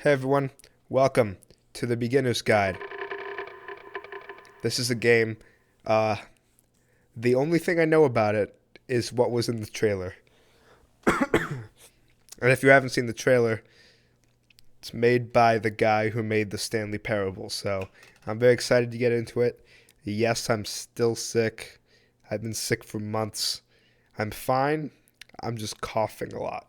Hey everyone, welcome to the Beginner's Guide. This is a game, the only thing I know about it is what was in the trailer. And if you haven't seen the trailer, it's made by the guy who made the Stanley Parable, so I'm very excited to get into it. Yes, I'm still sick. I've been sick for months. I'm fine. I'm just coughing a lot.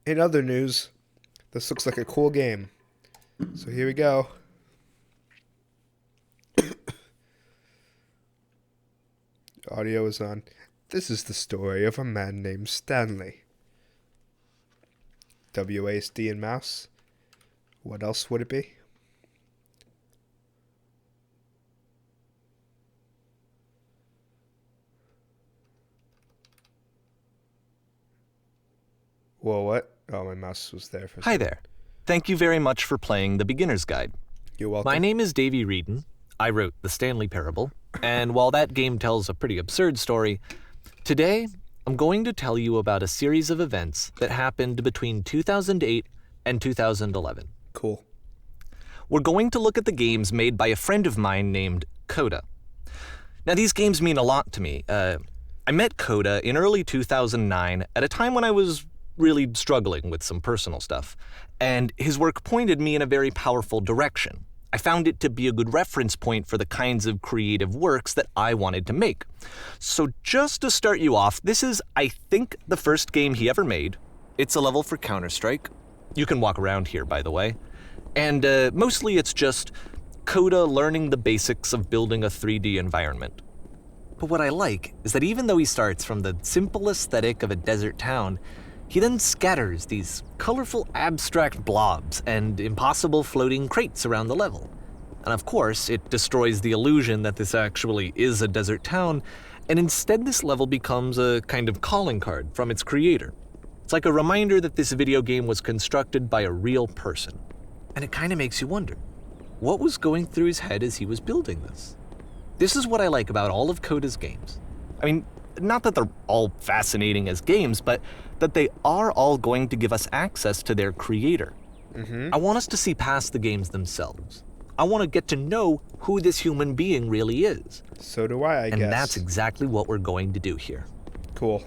In other news, this looks like a cool game. So here we go. Audio is on. This is the story of a man named Stanley. WASD and mouse. What else would it be? Whoa, what? Oh, my mouse was there for a Hi second. there. Thank you very much for playing the Beginner's Guide. You're welcome. My name is Davey Reedon. I wrote the Stanley Parable, and while that game tells a pretty absurd story, today I'm going to tell you about a series of events that happened between 2008 and 2011. Cool. We're going to look at the games made by a friend of mine named Coda. Now, these games mean a lot to me. I met Coda in early 2009 at a time when I was really struggling with some personal stuff, and his work pointed me in a very powerful direction. I found it to be a good reference point for the kinds of creative works that I wanted to make. So just to start you off, this is, I think, the first game he ever made. It's a level for Counter-Strike. You can walk around here, by the way. And mostly it's just Coda learning the basics of building a 3D environment. But what I like is that even though he starts from the simple aesthetic of a desert town, he then scatters these colorful abstract blobs and impossible floating crates around the level. And of course, it destroys the illusion that this actually is a desert town, and instead this level becomes a kind of calling card from its creator. It's like a reminder that this video game was constructed by a real person. And it kind of makes you wonder, what was going through his head as he was building this? This is what I like about all of Coda's games. I mean, not that they're all fascinating as games, but that they are all going to give us access to their creator. I want us to see past the games themselves. I want to get to know who this human being really is. So do I guess. And that's exactly what we're going to do here. Cool.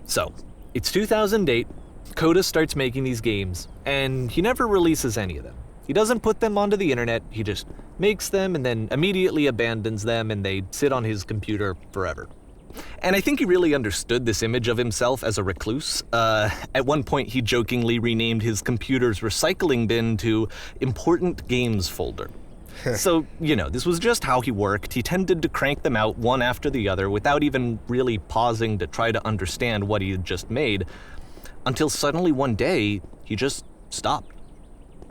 So, it's 2008, Coda starts making these games, and he never releases any of them. He doesn't put them onto the internet, he just makes them and then immediately abandons them, and they sit on his computer forever. And I think he really understood this image of himself as a recluse. At one point, he jokingly renamed his computer's recycling bin to Important Games Folder. So, this was just how he worked. He tended to crank them out one after the other without even really pausing to try to understand what he had just made, until suddenly one day, he just stopped.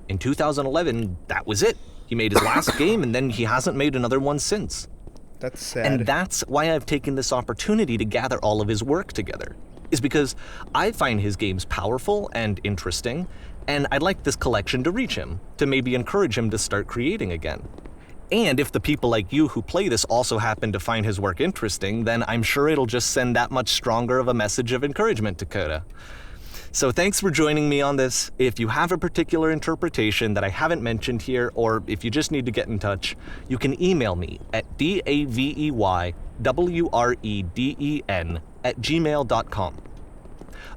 In 2011, that was it. He made his last game, and then he hasn't made another one since. That's sad. And that's why I've taken this opportunity to gather all of his work together, is because I find his games powerful and interesting, and I'd like this collection to reach him, to maybe encourage him to start creating again. And if the people like you who play this also happen to find his work interesting, then I'm sure it'll just send that much stronger of a message of encouragement to Coda. So thanks for joining me on this. If you have a particular interpretation that I haven't mentioned here, or if you just need to get in touch, you can email me at daveyWreden@gmail.com.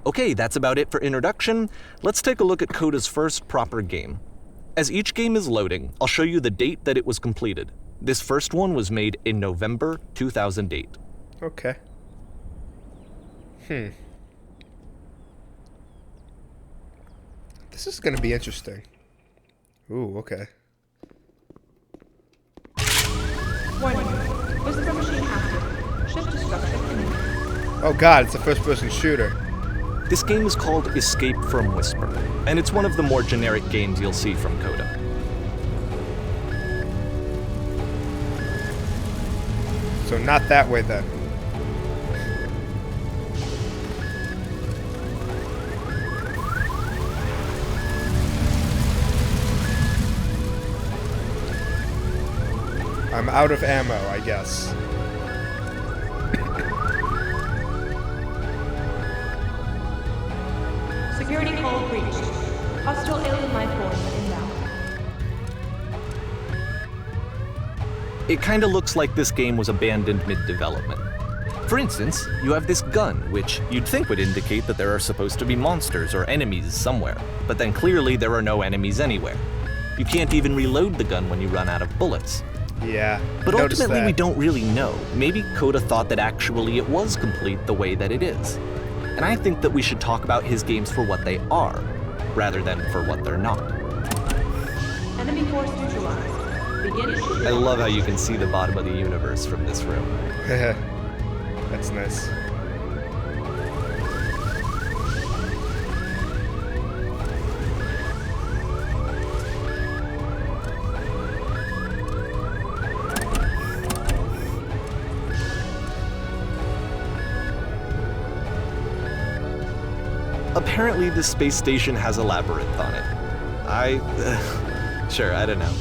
Okay, that's about it for introduction. Let's take a look at Coda's first proper game. As each game is loading, I'll show you the date that it was completed. This first one was made in November 2008. Okay. This is going to be interesting. Ooh, okay. Warning. Whisper machine active. Shift destruction imminent. Oh god, it's a first-person shooter. This game is called Escape from Whisper, and it's one of the more generic games you'll see from Coda. So not that way then. I'm out of ammo, I guess. Security call breached. Hostile alien life forms inbound. It kinda looks like this game was abandoned mid-development. For instance, you have this gun, which you'd think would indicate that there are supposed to be monsters or enemies somewhere, but then clearly there are no enemies anywhere. You can't even reload the gun when you run out of bullets. Yeah. But I noticed ultimately, that. we don't really know. Maybe Coda thought that actually it was complete the way that it is. And I think that we should talk about his games for what they are, rather than for what they're not. Enemy force neutralized. Begin shooting. I love how you can see the bottom of the universe from this room. That's nice. Apparently, this space station has a labyrinth on it. Sure, I don't know.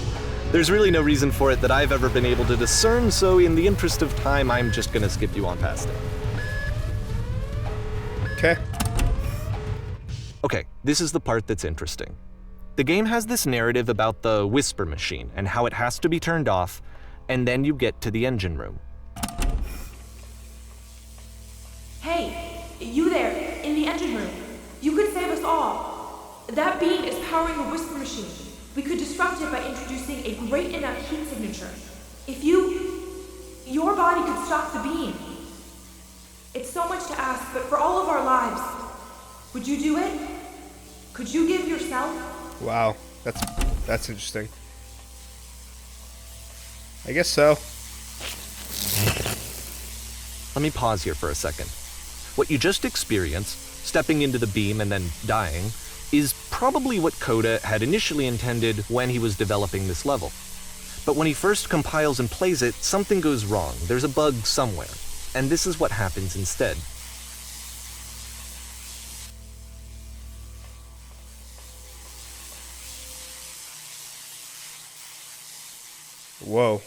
There's really no reason for it that I've ever been able to discern, so in the interest of time, I'm just gonna skip you on past it. Okay. Okay, this is the part that's interesting. The game has this narrative about the whisper machine and how it has to be turned off, and then you get to the engine room. Hey, you there, in the engine room. You could save us all. That beam is powering the whisper machine. We could disrupt it by introducing a great enough heat signature. If your body could stop the beam. It's so much to ask, but for all of our lives, would you do it? Could you give yourself? Wow. That's interesting. I guess so. Let me pause here for a second. What you just experienced, stepping into the beam and then dying, is probably what Coda had initially intended when he was developing this level. But when he first compiles and plays it, something goes wrong. There's a bug somewhere. And this is what happens instead. Whoa.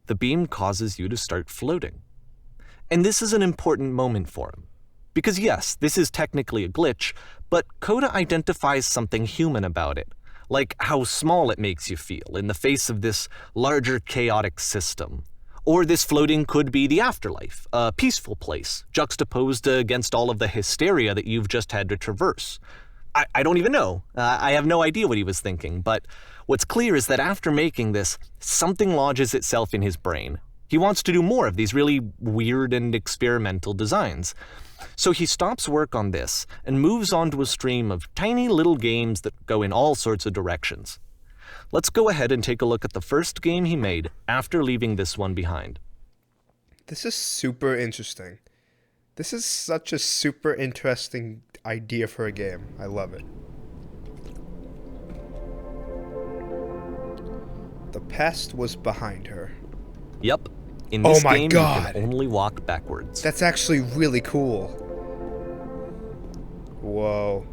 The beam causes you to start floating. And this is an important moment for him. Because yes, this is technically a glitch, but Coda identifies something human about it, like how small it makes you feel in the face of this larger chaotic system. Or this floating could be the afterlife, a peaceful place, juxtaposed against all of the hysteria that you've just had to traverse. I don't even know. I have no idea what he was thinking, but what's clear is that after making this, something lodges itself in his brain. He wants to do more of these really weird and experimental designs. So he stops work on this and moves on to a stream of tiny little games that go in all sorts of directions. Let's go ahead and take a look at the first game he made after leaving this one behind. This is super interesting. This is such a super interesting idea for a game. I love it. The past was behind her. Yep. In this my game, God. you can only walk backwards. That's actually really cool. Whoa.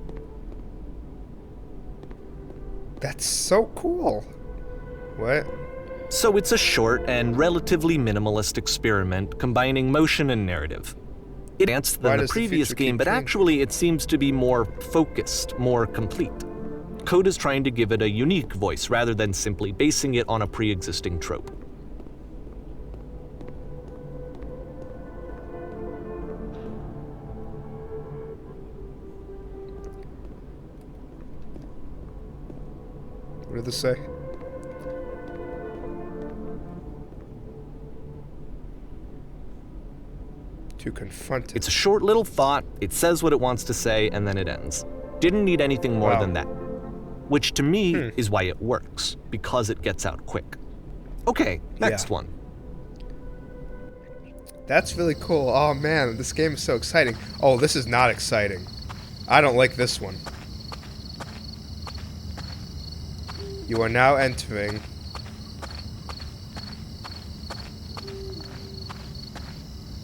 That's so cool. What? So it's a short and relatively minimalist experiment combining motion and narrative. It advanced Why than the does the previous future game, keep but changing? actually it seems to be more focused, more complete. Coda's trying to give it a unique voice rather than simply basing it on a pre-existing trope. What did this say? To confront it. It's a short little thought, it says what it wants to say, and then it ends. Didn't need anything more Wow. than that. Which to me is why it works, because it gets out quick. Okay, next Yeah. one. That's really cool. Oh man, this game is so exciting. Oh, this is not exciting. I don't like this one. You are now entering.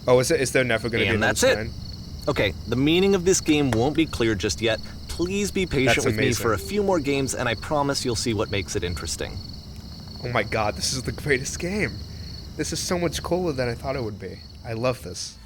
Oh, is there never going to be And another that's it. sign? Okay, the meaning of this game won't be clear just yet. Please be patient That's with me amazing. for a few more games, and I promise you'll see what makes it interesting. Oh my god, this is the greatest game. This is so much cooler than I thought it would be. I love this.